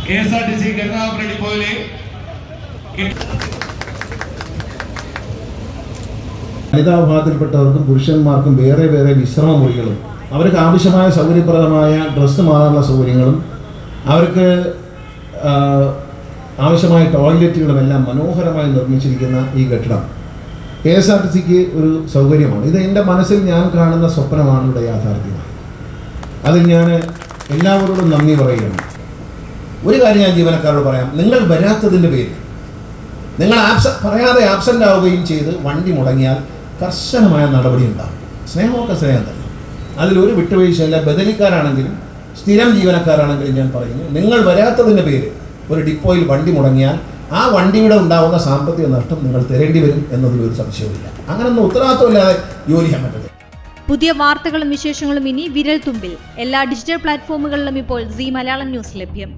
KSRTC Karunagappally ഡിപ്പോയിലെ വനിതാ വിഭാഗത്തിൽപ്പെട്ടവർക്കും പുരുഷന്മാർക്കും വേറെ വേറെ വിശ്രമ മുറികളും അവർക്ക് ആവശ്യമായ സൗകര്യപ്രദമായ ഡ്രസ്സ് മാറാനുള്ള സൗകര്യങ്ങളും അവർക്ക് ആവശ്യമായ ടോയ്ലറ്റുകളും എല്ലാം മനോഹരമായി നിർമ്മിച്ചിരിക്കുന്ന ഈ കെട്ടിടം KSRTCക്ക് ഒരു സൗകര്യമാണ്. ഇത് എൻ്റെ മനസ്സിൽ ഞാൻ കാണുന്ന സ്വപ്നമാണ് ഇവിടെ യാഥാർത്ഥ്യമാണ്. അതിൽ ഞാൻ എല്ലാവരോടും നന്ദി പറയുകയാണ്. ഒരു കാര്യം ഞാൻ ജീവനക്കാരോട് പറയാം, നിങ്ങൾ വരാത്തതിൻ്റെ പേരിൽ നിങ്ങൾ പറയാതെ ആബ്സെൻ്റ് ആവുകയും ചെയ്ത് വണ്ടി മുടങ്ങിയാൽ കർശനമായ നടപടി ഉണ്ടാകും. സ്നേഹമൊക്കെ സ്നേഹം തന്നെ, അതിലൊരു വിട്ടുവീഴ്ചയില്ല. ബദലിക്കാരാണെങ്കിലും സ്ഥിരം ജീവനക്കാരാണെങ്കിലും ഞാൻ പറയുന്നു, നിങ്ങൾ വരാത്തതിൻ്റെ പേര് ഒരു ഡിപ്പോയിൽ വണ്ടി മുടങ്ങിയാൽ ആ വണ്ടിയുടെ ഉണ്ടാകുന്ന സാമ്പത്തിക നഷ്ടം നിങ്ങൾ തരേണ്ടി വരും എന്നതിലൊരു സംശയവുമില്ല. അങ്ങനൊന്നും ഉത്തരവാദിത്വമില്ലാതെ ജോലി ചെയ്യാൻ പറ്റത്തില്ല. പുതിയ വാർത്തകളും വിശേഷങ്ങളും ഇനി വിരൽ തുമ്പിൽ. എല്ലാ ഡിജിറ്റൽ പ്ലാറ്റ്ഫോമുകളിലും ഇപ്പോൾ സീ മലയാളം ന്യൂസ് ലഭ്യം.